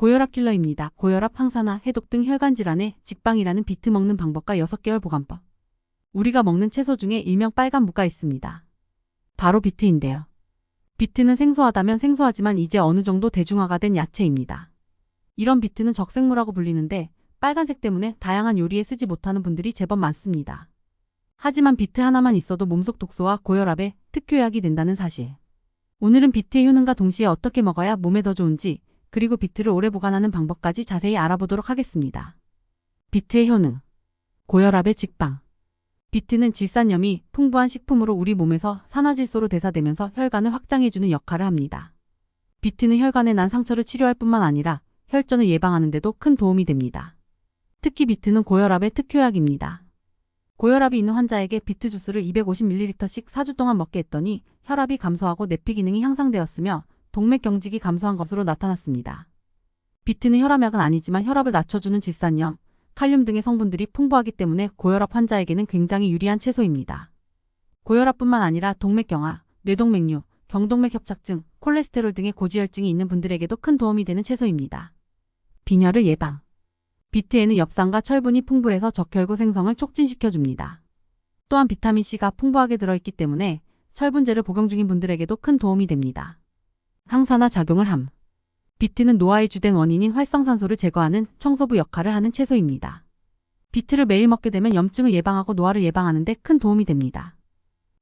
고혈압 킬러입니다. 고혈압, 항산화, 해독 등 혈관 질환에 직방이라는 비트 먹는 방법과 6개월 보관법. 우리가 먹는 채소 중에 일명 빨간 무가 있습니다. 바로 비트인데요. 비트는 생소하다면 생소하지만 이제 어느 정도 대중화가 된 야채입니다. 이런 비트는 적색무라고 불리는데 빨간색 때문에 다양한 요리에 쓰지 못하는 분들이 제법 많습니다. 하지만 비트 하나만 있어도 몸속 독소와 고혈압에 특효약이 된다는 사실. 오늘은 비트의 효능과 동시에 어떻게 먹어야 몸에 더 좋은지, 그리고 비트를 오래 보관하는 방법까지 자세히 알아보도록 하겠습니다. 비트의 효능. 고혈압의 직방. 비트는 질산염이 풍부한 식품으로 우리 몸에서 산화질소로 대사되면서 혈관을 확장해주는 역할을 합니다. 비트는 혈관에 난 상처를 치료할 뿐만 아니라 혈전을 예방하는 데도 큰 도움이 됩니다. 특히 비트는 고혈압의 특효약입니다. 고혈압이 있는 환자에게 비트 주스를 250ml씩 4주 동안 먹게 했더니 혈압이 감소하고 내피 기능이 향상되었으며 동맥 경직이 감소한 것으로 나타났습니다. 비트는 혈압약은 아니지만 혈압을 낮춰주는 질산염, 칼륨 등의 성분들이 풍부하기 때문에 고혈압 환자에게는 굉장히 유리한 채소입니다. 고혈압뿐만 아니라 동맥경화, 뇌동맥류, 경동맥 협착증, 콜레스테롤 등의 고지혈증이 있는 분들에게도 큰 도움이 되는 채소입니다. 빈혈을 예방. 비트에는 엽산과 철분이 풍부해서 적혈구 생성을 촉진시켜줍니다. 또한 비타민C가 풍부하게 들어있기 때문에 철분제를 복용 중인 분들에게도 큰 도움이 됩니다. 항산화 작용을 함. 비트는 노화의 주된 원인인 활성산소를 제거하는 청소부 역할을 하는 채소입니다. 비트를 매일 먹게 되면 염증을 예방하고 노화를 예방하는 데 큰 도움이 됩니다.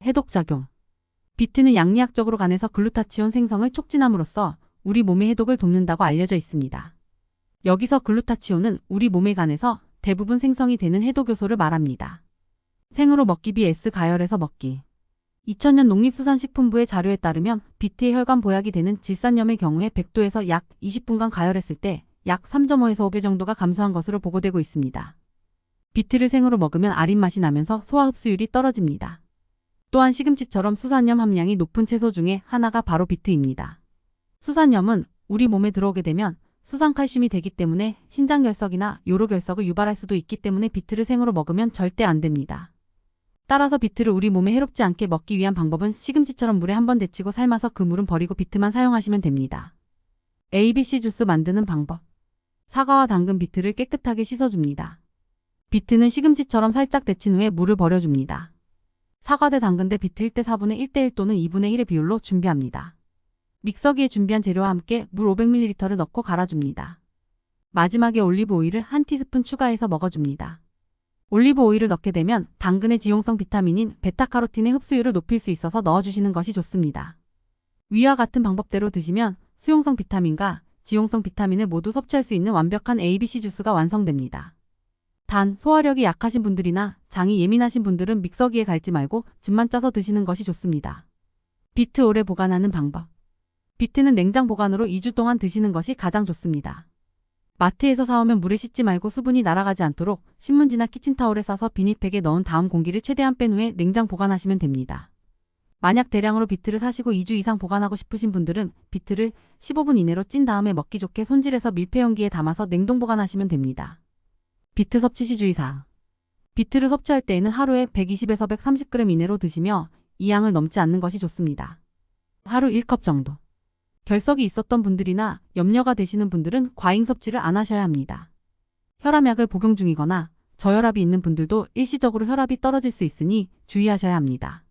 해독작용. 비트는 양리학적으로 간에서 글루타치온 생성을 촉진함으로써 우리 몸의 해독을 돕는다고 알려져 있습니다. 여기서 글루타치온은 우리 몸의 간에서 대부분 생성이 되는 해독요소를 말합니다. 생으로 먹기 vs 가열해서 먹기. 2000년 농립수산식품부의 자료에 따르면 비트의 혈관 보약이 되는 질산염의 경우에 100도에서 약 20분간 가열했을 때 약 3.5에서 5배 정도가 감소한 것으로 보고되고 있습니다. 비트를 생으로 먹으면 아린 맛이 나면서 소화 흡수율이 떨어집니다. 또한 시금치처럼 수산염 함량이 높은 채소 중에 하나가 바로 비트입니다. 수산염은 우리 몸에 들어오게 되면 수산칼슘이 되기 때문에 신장결석이나 요로결석을 유발할 수도 있기 때문에 비트를 생으로 먹으면 절대 안 됩니다. 따라서 비트를 우리 몸에 해롭지 않게 먹기 위한 방법은 시금치처럼 물에 한번 데치고 삶아서 그 물은 버리고 비트만 사용하시면 됩니다. ABC 주스 만드는 방법. 사과와 당근, 비트를 깨끗하게 씻어줍니다. 비트는 시금치처럼 살짝 데친 후에 물을 버려줍니다. 사과 대 당근 대 비트 1대 4분의 1대1 또는 2분의 1의 비율로 준비합니다. 믹서기에 준비한 재료와 함께 물 500ml를 넣고 갈아줍니다. 마지막에 올리브 오일을 한 티스푼 추가해서 먹어줍니다. 올리브 오일을 넣게 되면 당근의 지용성 비타민인 베타카로틴의 흡수율을 높일 수 있어서 넣어주시는 것이 좋습니다. 위와 같은 방법대로 드시면 수용성 비타민과 지용성 비타민을 모두 섭취할 수 있는 완벽한 ABC 주스가 완성됩니다. 단, 소화력이 약하신 분들이나 장이 예민하신 분들은 믹서기에 갈지 말고 즙만 짜서 드시는 것이 좋습니다. 비트 오래 보관하는 방법. 비트는 냉장 보관으로 2주 동안 드시는 것이 가장 좋습니다. 마트에서 사오면 물에 씻지 말고 수분이 날아가지 않도록 신문지나 키친타올에 싸서 비닐팩에 넣은 다음 공기를 최대한 뺀 후에 냉장 보관하시면 됩니다. 만약 대량으로 비트를 사시고 2주 이상 보관하고 싶으신 분들은 비트를 15분 이내로 찐 다음에 먹기 좋게 손질해서 밀폐용기에 담아서 냉동 보관하시면 됩니다. 비트 섭취 시 주의사항. 비트를 섭취할 때에는 하루에 120에서 130g 이내로 드시며 이 양을 넘지 않는 것이 좋습니다. 하루 1컵 정도. 결석이 있었던 분들이나 염려가 되시는 분들은 과잉 섭취를 안 하셔야 합니다. 혈압약을 복용 중이거나 저혈압이 있는 분들도 일시적으로 혈압이 떨어질 수 있으니 주의하셔야 합니다.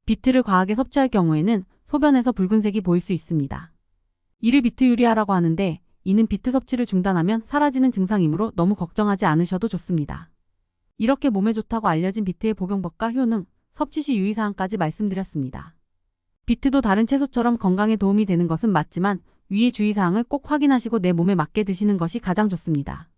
비트를 과하게 섭취할 경우에는 소변에서 붉은색이 보일 수 있습니다. 이를 비트 유리아라고 하는데 이는 비트 섭취를 중단하면 사라지는 증상이므로 너무 걱정하지 않으셔도 좋습니다. 이렇게 몸에 좋다고 알려진 비트의 복용법과 효능, 섭취 시 유의사항까지 말씀드렸습니다. 비트도 다른 채소처럼 건강에 도움이 되는 것은 맞지만 위의 주의사항을 꼭 확인하시고 내 몸에 맞게 드시는 것이 가장 좋습니다.